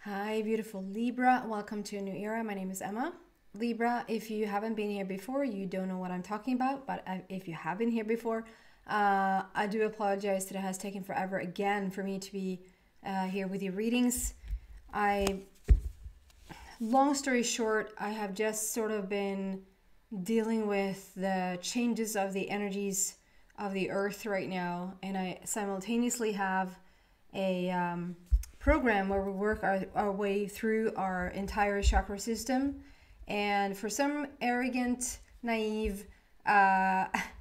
Hi, beautiful Libra. Welcome to a new era. My name is Emma. Libra, if you haven't been here before, you don't know what I'm talking about. But if you have been here before, I do apologize that it has taken forever again for me to be here with your readings. Long story short, I have just sort of been dealing with the changes of the energies of the earth right now. And I simultaneously have a program where we work our way through our entire chakra system, and for some arrogant, naive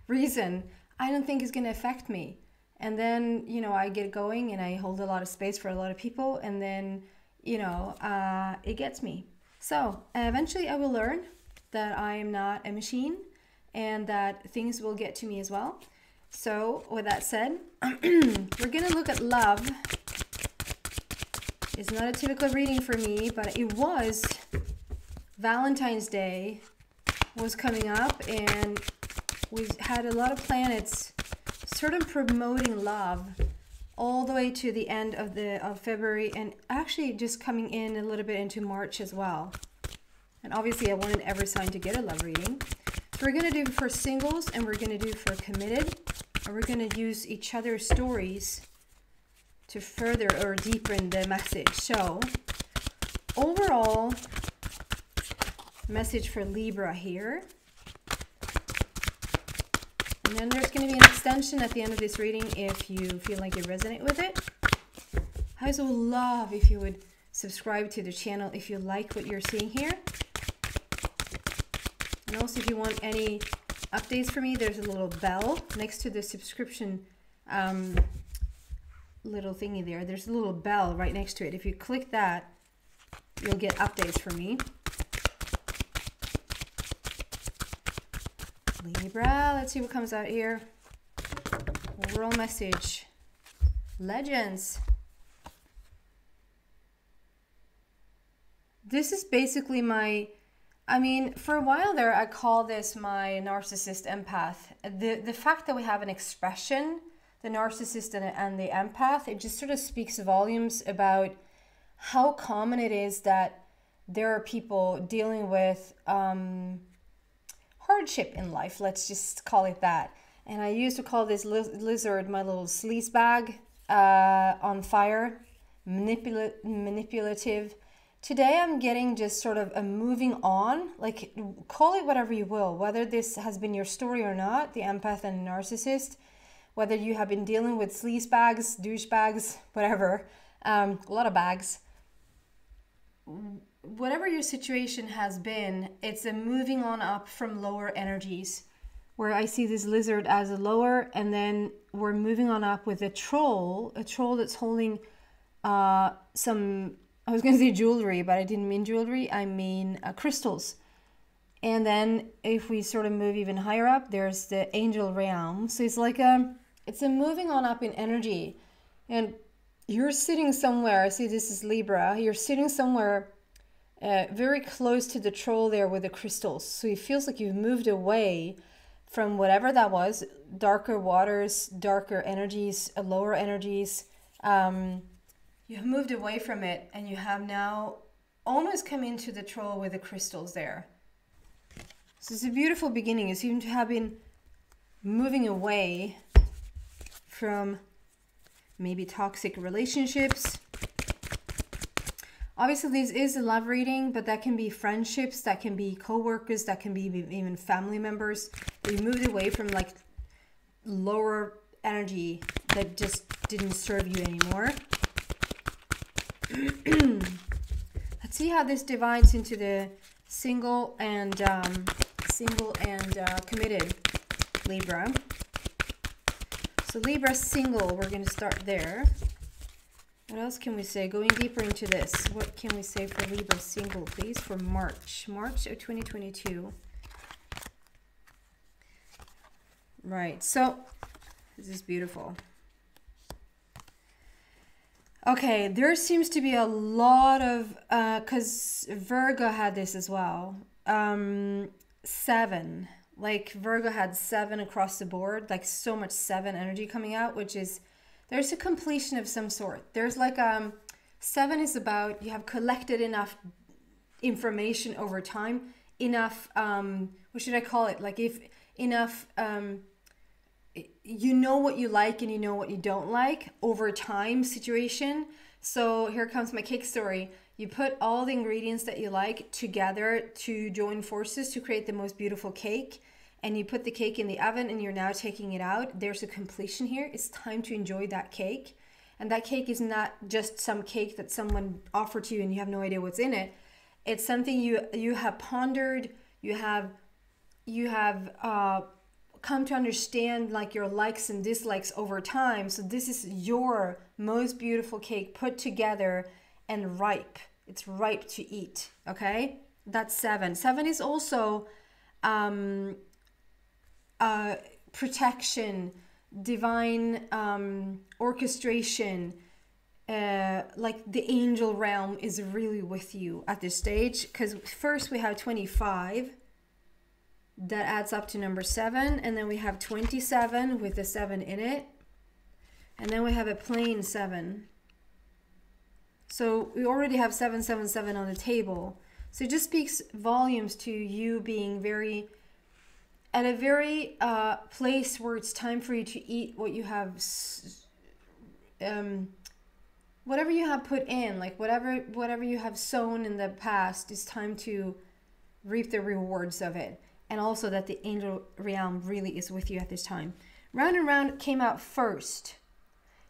reason, I don't think it's going to affect me. And then, I get going and I hold a lot of space for a lot of people, and then, it gets me. So eventually I will learn that I am not a machine and that things will get to me as well. So with that said, we're going to look at love. It's not a typical reading for me, but it was Valentine's Day was coming up, and we had a lot of planets sort of promoting love all the way to the end of February, and actually just coming in a little bit into March as well. And obviously I wanted every sign to get a love reading. So we're going to do for singles, and we're going to do for committed, and we're going to use each other's stories to further or deepen the message. So overall message for Libra here, and then there's going to be an extension at the end of this reading if you feel like you resonate with it. I also would love if you would subscribe to the channel if you like what you're seeing here, and also if you want any updates from me, there's a little bell next to the subscription little thingy there. There's a little bell right next to it. If you click that, you'll get updates from me. Libra, let's see what comes out here. Overall message. Legends. This is basically for a while there, I call this my narcissist empath. The fact that we have an expression, the narcissist and the empath, it just sort of speaks volumes about how common it is that there are people dealing with hardship in life. Let's just call it that. And I used to call this lizard my little sleaze bag, on fire, manipulative. Today I'm getting just sort of a moving on, like call it whatever you will, whether this has been your story or not, the empath and the narcissist. Whether you have been dealing with sleaze bags, douche bags, whatever, a lot of bags. Whatever your situation has been, it's a moving on up from lower energies, where I see this lizard as a lower, and then we're moving on up with a troll that's holding some, I was going to say jewelry, but I didn't mean jewelry, I mean crystals. And then if we sort of move even higher up, there's the angel realm. So it's like it's a moving on up in energy. And you're sitting somewhere, see this is Libra, you're sitting somewhere very close to the troll there with the crystals. So it feels like you've moved away from whatever that was, darker waters, darker energies, lower energies. You have moved away from it, and you have now almost come into the troll with the crystals there. So it's a beautiful beginning. You seem to have been moving away from maybe toxic relationships. Obviously, this is a love reading, but that can be friendships, that can be co-workers, that can be even family members. You moved away from like lower energy that just didn't serve you anymore. Let's see how this divides into the single and committed Libra. So Libra single, we're going to start there. What else can we say? Going deeper into this, what can we say for Libra single, please, for March of 2022? Right, so this is beautiful. Okay, there seems to be a lot of, because Virgo had this as well. 7. Like Virgo had 7 across the board, like so much 7 energy coming out, which is, there's a completion of some sort. There's like 7 is about you have collected enough information over time, enough, what should I call it? Like if enough, you know what you like and you know what you don't like over time situation. So here comes my cake story. You put all the ingredients that you like together to join forces to create the most beautiful cake. And you put the cake in the oven and you're now taking it out. There's a completion here. It's time to enjoy that cake. And that cake is not just some cake that someone offered to you and you have no idea what's in it. It's something you have pondered, you have come to understand, like your likes and dislikes over time. So this is your most beautiful cake put together and ripe. It's ripe to eat, okay? That's 7. 7 is also protection, divine orchestration. Like the angel realm is really with you at this stage, because first we have 25 that adds up to number 7, and then we have 27 with the 7 in it, and then we have a plain 7. So we already have 777 on the table. So it just speaks volumes to you being at a very place where it's time for you to eat what you have, whatever you have put in, like whatever you have sown in the past, it's time to reap the rewards of it. And also that the angel realm really is with you at this time. Round and Round came out first.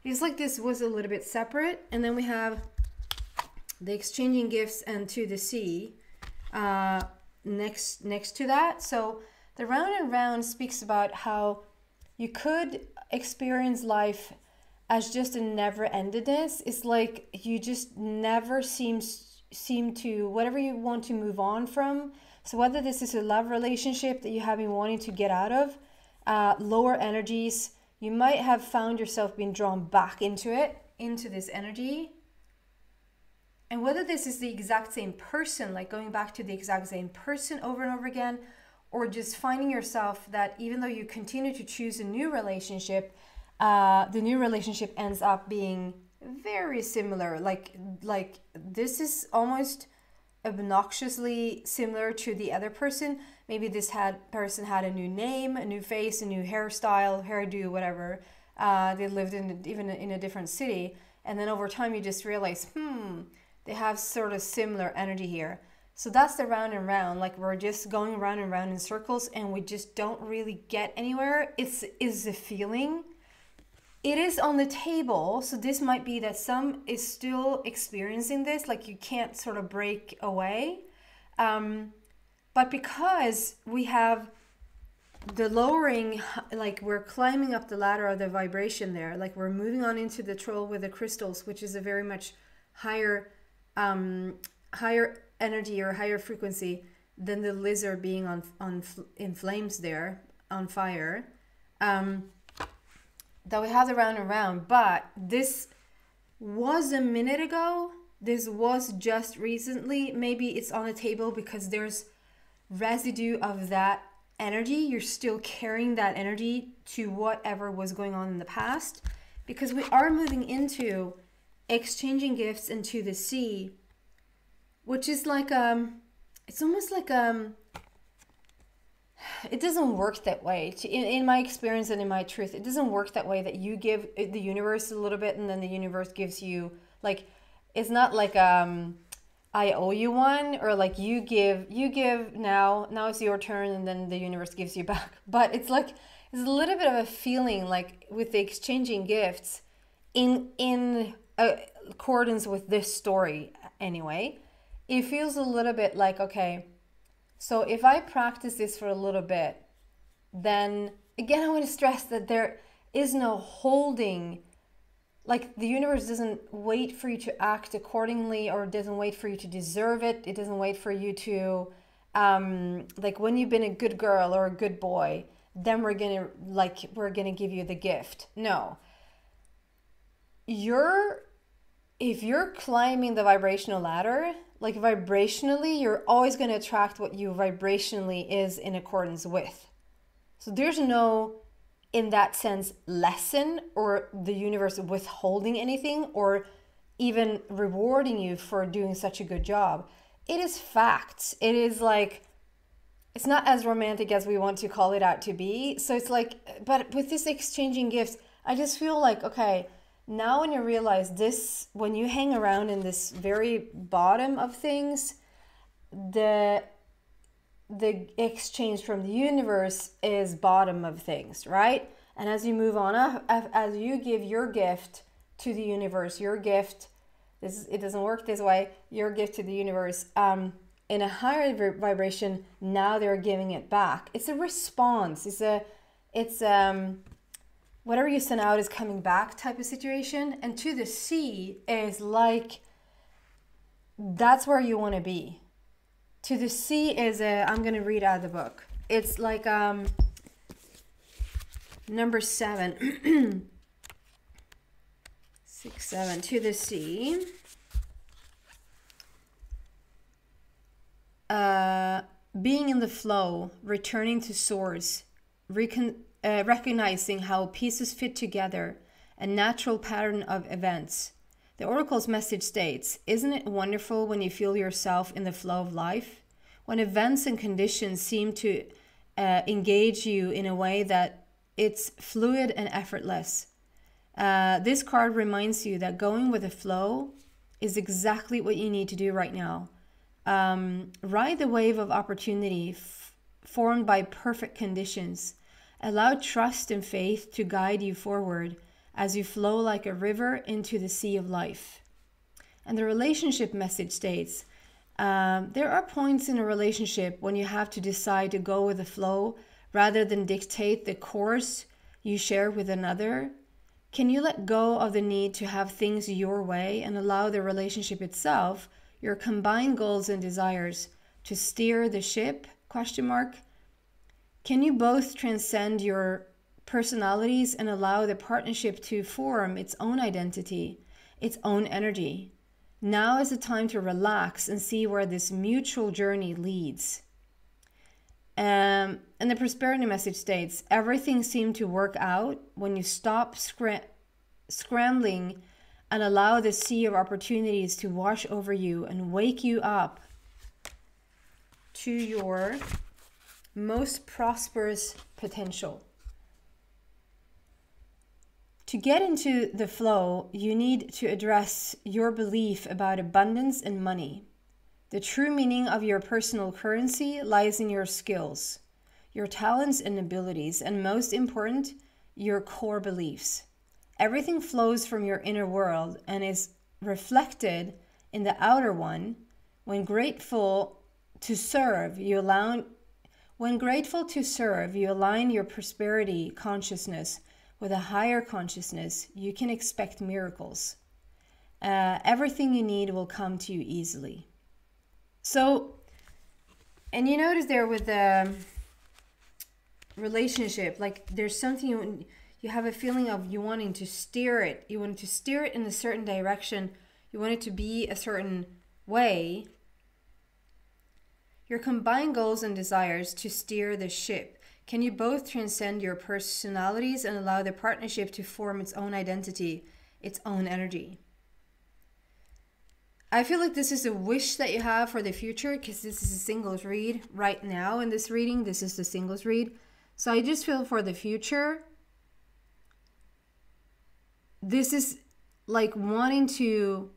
It's like this was a little bit separate. And then we have the Exchanging Gifts and To the Sea next to that. So the Round and Round speaks about how you could experience life as just a never-endedness. It's like you just never seem to, whatever you want to move on from. So whether this is a love relationship that you have been wanting to get out of, lower energies, you might have found yourself being drawn back into this energy. And whether this is the exact same person, like going back to the exact same person over and over again, or just finding yourself that even though you continue to choose a new relationship, the new relationship ends up being very similar. Like this is almost obnoxiously similar to the other person. Maybe this person had a new name, a new face, a new hairstyle, hairdo, whatever. They lived even in a different city, and then over time you just realize, they have sort of similar energy here. So that's the Round and Round. Like we're just going round and round in circles, and we just don't really get anywhere. It's a feeling. It is on the table, so this might be that some is still experiencing this, like you can't sort of break away. But because we have the lowering, like we're climbing up the ladder of the vibration there, like we're moving on into the Troll with the crystals, which is a very much higher energy or higher frequency than the lizard being in flames there, on fire. That we have the Round and Round, but this was a minute ago. This was just recently. Maybe it's on the table because there's residue of that energy. You're still carrying that energy to whatever was going on in the past, because we are moving into Exchanging Gifts and To the Sea, which is like it's almost like it doesn't work that way. In my experience and in my truth, it doesn't work that way, that you give the universe a little bit and then the universe gives you, like, it's not like I owe you one, or like you give now it's your turn and then the universe gives you back. But it's like, it's a little bit of a feeling like with the Exchanging Gifts in accordance with this story anyway. It feels a little bit like, okay, so if I practice this for a little bit, then again, I want to stress that there is no holding. Like the universe doesn't wait for you to act accordingly, or doesn't wait for you to deserve it. It doesn't wait for you to, like when you've been a good girl or a good boy, then we're gonna give you the gift. No. If you're climbing the vibrational ladder, like vibrationally, you're always going to attract what you vibrationally is in accordance with. So there's no, in that sense, lesson or the universe withholding anything, or even rewarding you for doing such a good job. It is facts. It is like, it's not as romantic as we want to call it out to be. So it's like, but with this exchanging gifts, I just feel like, okay, now when you realize this, when you hang around in this very bottom of things, the exchange from the universe is bottom of things, right? And as you move on up, as you give your gift to the universe, your gift, it doesn't work this way, your gift to the universe, in a higher vibration, now they're giving it back. It's a response. It's whatever you send out is coming back type of situation. And to the sea is like, that's where you want to be. To the sea is I'm going to read out of the book. It's like number 7. 6, 7. To the sea. Being in the flow, returning to source, recognizing how pieces fit together, a natural pattern of events. The Oracle's message states, isn't it wonderful when you feel yourself in the flow of life? When events and conditions seem to engage you in a way that it's fluid and effortless. This card reminds you that going with the flow is exactly what you need to do right now. Ride the wave of opportunity formed by perfect conditions. Allow trust and faith to guide you forward as you flow like a river into the sea of life. And the relationship message states, there are points in a relationship when you have to decide to go with the flow rather than dictate the course you share with another. Can you let go of the need to have things your way and allow the relationship itself, your combined goals and desires, to steer the ship? ? Can you both transcend your personalities and allow the partnership to form its own identity, its own energy? Now is the time to relax and see where this mutual journey leads. And the prosperity message states, everything seemed to work out when you stop scrambling and allow the sea of opportunities to wash over you and wake you up to your most prosperous potential. To get into the flow, you need to address your belief about abundance and money. The true meaning of your personal currency lies in your skills, your talents and abilities, and most important, your core beliefs. Everything flows from your inner world and is reflected in the outer one. When grateful to serve, you align your prosperity consciousness with a higher consciousness. You can expect miracles. Everything you need will come to you easily. So, and you notice there with the relationship, like there's something you have a feeling of you wanting to steer it. You want to steer it in a certain direction. You want it to be a certain way. Your combined goals and desires to steer the ship. Can you both transcend your personalities and allow the partnership to form its own identity, its own energy? I feel like this is a wish that you have for the future, because this is a singles read right now. In this reading, this is the singles read. So I just feel for the future, this is like wanting to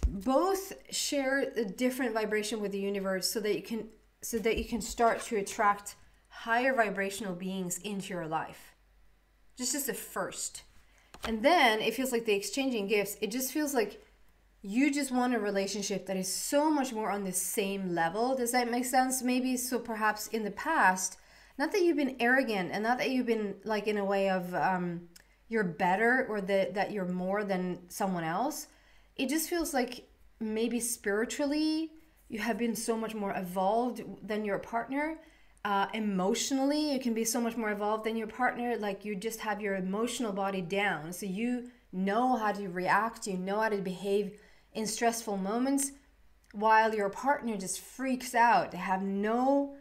both share a different vibration with the universe so that you can start to attract higher vibrational beings into your life. Just as a first. And then it feels like the exchanging gifts, it just feels like you just want a relationship that is so much more on the same level. Does that make sense? Maybe so perhaps in the past, not that you've been arrogant and not that you've been like in a way of you're better or that you're more than someone else. It just feels like maybe spiritually you have been so much more evolved than your partner. Emotionally, you can be so much more evolved than your partner. Like you just have your emotional body down. So you know how to react. You know how to behave in stressful moments, while your partner just freaks out. They have no,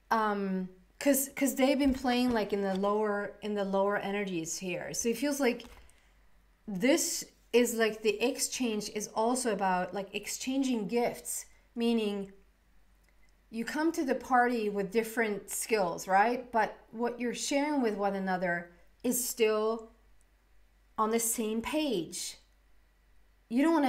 because they've been playing like in the lower energies here. So it feels like this is like the exchange is also about like exchanging gifts, meaning you come to the party with different skills, right? But what you're sharing with one another is still on the same page. You don't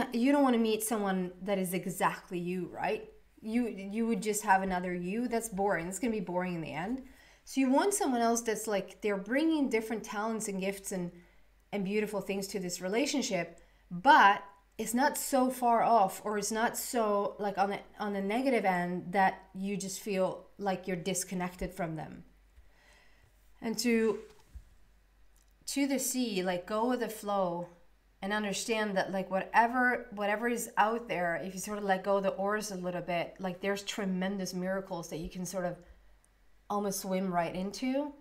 want to meet someone that is exactly you, right? You would just have another you. That's boring. It's going to be boring in the end. So you want someone else that's like, they're bringing different talents and gifts and beautiful things to this relationship, but it's not so far off, or it's not so like on the negative end that you just feel like you're disconnected from them. And to the sea, like go with the flow and understand that like whatever is out there, if you sort of let go of the oars a little bit, like there's tremendous miracles that you can sort of almost swim right into.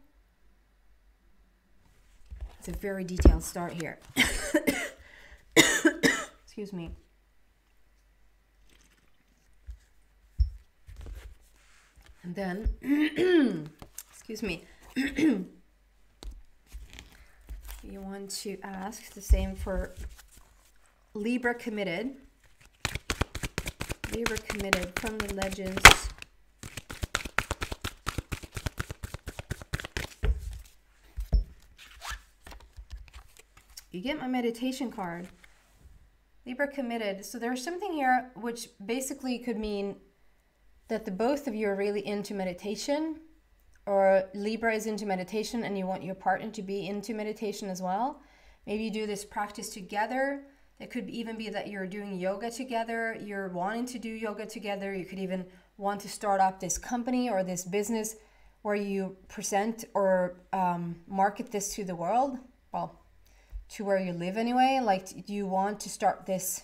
It's a very detailed start here. Excuse me. And then, excuse me. You want to ask the same for Libra committed. Libra committed from the legends. You get my meditation card. Libra committed. So there's something here which basically could mean that the both of you are really into meditation, or Libra is into meditation and you want your partner to be into meditation as well. Maybe you do this practice together. It could even be that you're doing yoga together. You're wanting to do yoga together. You could even want to start up this company or this business where you present or market this to the world. Well, to where you live anyway. Like you want to start this.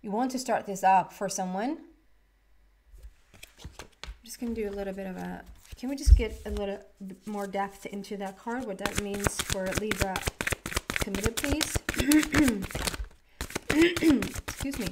You want to start this up for someone. I'm just going to do a little bit of a... Can we just get a little bit more depth into that card? What that means for Libra committed, please. Excuse me.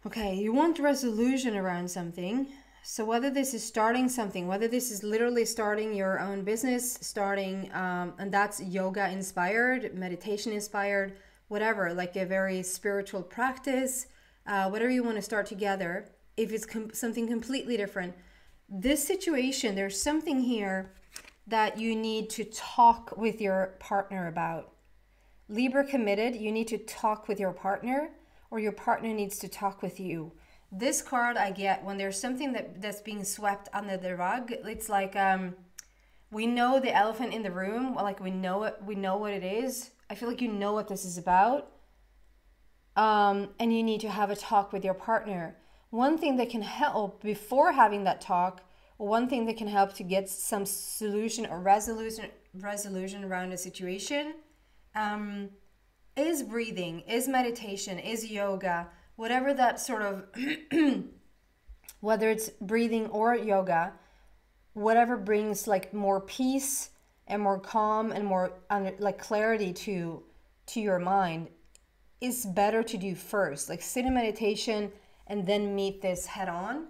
Okay, you want resolution around something. So whether this is starting something, whether this is literally starting your own business, starting, and that's yoga inspired, meditation inspired, whatever, like a very spiritual practice, whatever you want to start together, if it's something completely different. This situation, there's something here that you need to talk with your partner about. Libra committed, you need to talk with your partner, or your partner needs to talk with you. This card I get when there's something that's being swept under the rug. It's like we know the elephant in the room. Like we know it. We know what it is. I feel like you know what this is about. And you need to have a talk with your partner. One thing that can help before having that talk, one thing that can help to get some solution or resolution around a situation, is breathing, is meditation, is yoga. Whatever that sort of, whether it's breathing or yoga, whatever brings like more peace and more calm and more like clarity to your mind is better to do first. Like sit in meditation and then meet this head on.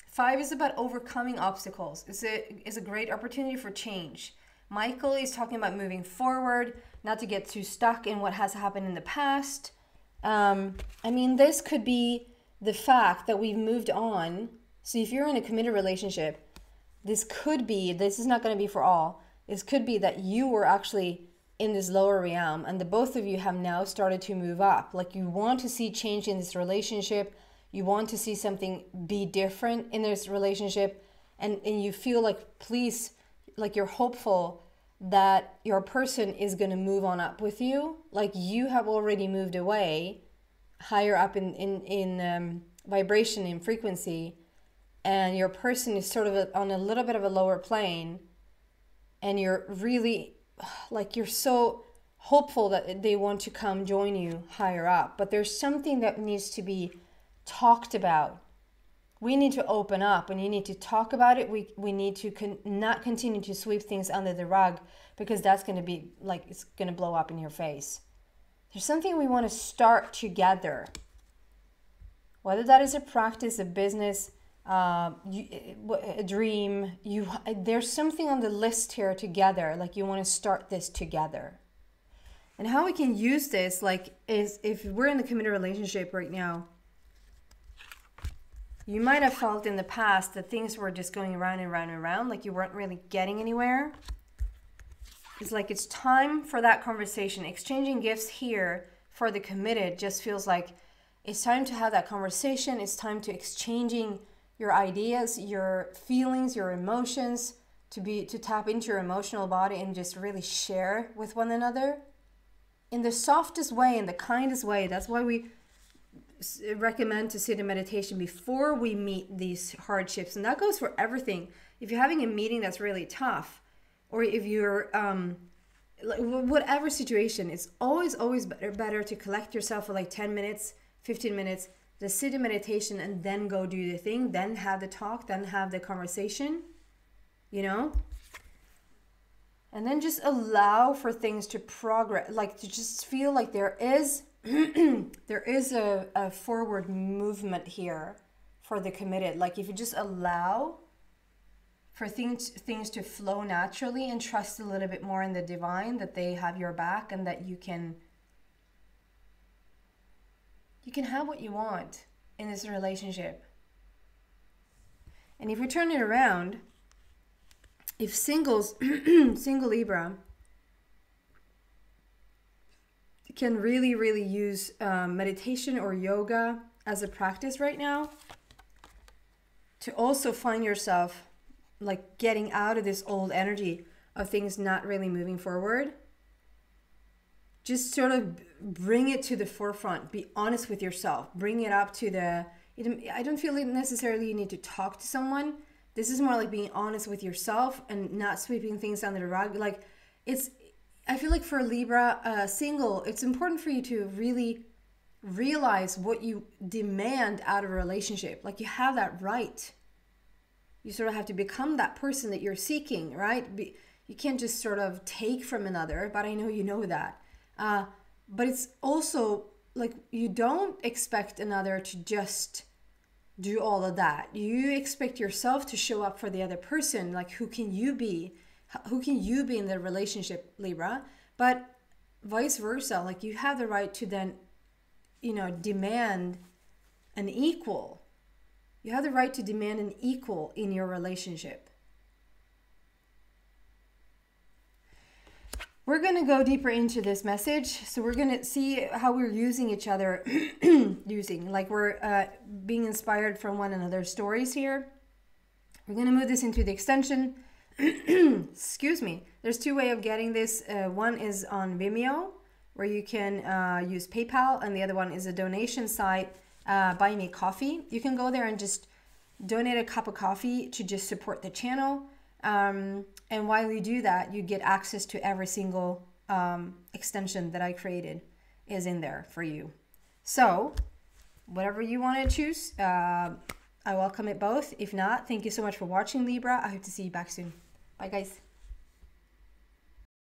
5 is about overcoming obstacles. It's a great opportunity for change. Michael is talking about moving forward, not to get too stuck in what has happened in the past. I mean, this could be the fact that we've moved on. So if you're in a committed relationship, this is not going to be for all. This could be that you were actually in this lower realm and the both of you have now started to move up. Like you want to see change in this relationship. You want to see something be different in this relationship. And you feel like, please, like you're hopeful that your person is going to move on up with you. Like you have already moved away higher up in vibration and frequency, and your person is sort of on a little bit of a lower plane, and you're really like you're so hopeful that they want to come join you higher up. But there's something that needs to be talked about. We need to open up and you need to talk about it. We need to not continue to sweep things under the rug, because that's going to be like, it's going to blow up in your face. There's something we want to start together. Whether that is a practice, a business, a dream, there's something on the list here together, like you want to start this together. And how we can use this, like, is if we're in a committed relationship right now, you might have felt in the past that things were just going around and around and around, like you weren't really getting anywhere. It's like it's time for that conversation. Exchanging gifts here for the committed just feels like it's time to have that conversation. It's time to exchanging your ideas, your feelings, your emotions, to tap into your emotional body and just really share with one another in the softest way, in the kindest way. That's why we recommend to sit in meditation before we meet these hardships. And that goes for everything. If you're having a meeting that's really tough, or if you're whatever situation, it's always better to collect yourself for like 10 minutes, 15 minutes, just sit in meditation and then go do the thing, then have the talk, then have the conversation, you know? And then just allow for things to progress, like to just feel like there is there is a forward movement here for the committed. Like if you just allow for things to flow naturally and trust a little bit more in the divine, that they have your back and that you can have what you want in this relationship. And if we turn it around, if single Libra can really use meditation or yoga as a practice right now to also find yourself like getting out of this old energy of things not really moving forward, just sort of bring it to the forefront. Be honest with yourself. Bring it up to the... I don't feel like necessarily you need to talk to someone. This is more like being honest with yourself and not sweeping things under the rug. Like it's... I feel like for Libra single, it's important for you to really realize what you demand out of a relationship. Like you have that right. You sort of have to become that person that you're seeking, right? You can't just sort of take from another, but I know you know that. But it's also like you don't expect another to just do all of that. You expect yourself to show up for the other person. Like who can you be? Who can you be in the relationship, Libra? But vice versa, like you have the right to then, you know, demand an equal. You have the right to demand an equal in your relationship. We're going to go deeper into this message. So we're going to see how we're using each other, like we're being inspired from one another's stories here. We're going to move this into the extension. Excuse me. There's two ways of getting this. One is on Vimeo, where you can use PayPal, and the other one is a donation site, Buy Me Coffee. You can go there and just donate a cup of coffee to just support the channel. And while you do that, you get access to every single extension that I created is in there for you. So whatever you want to choose, I welcome it both. If not, thank you so much for watching, Libra. I hope to see you back soon. Bye, guys.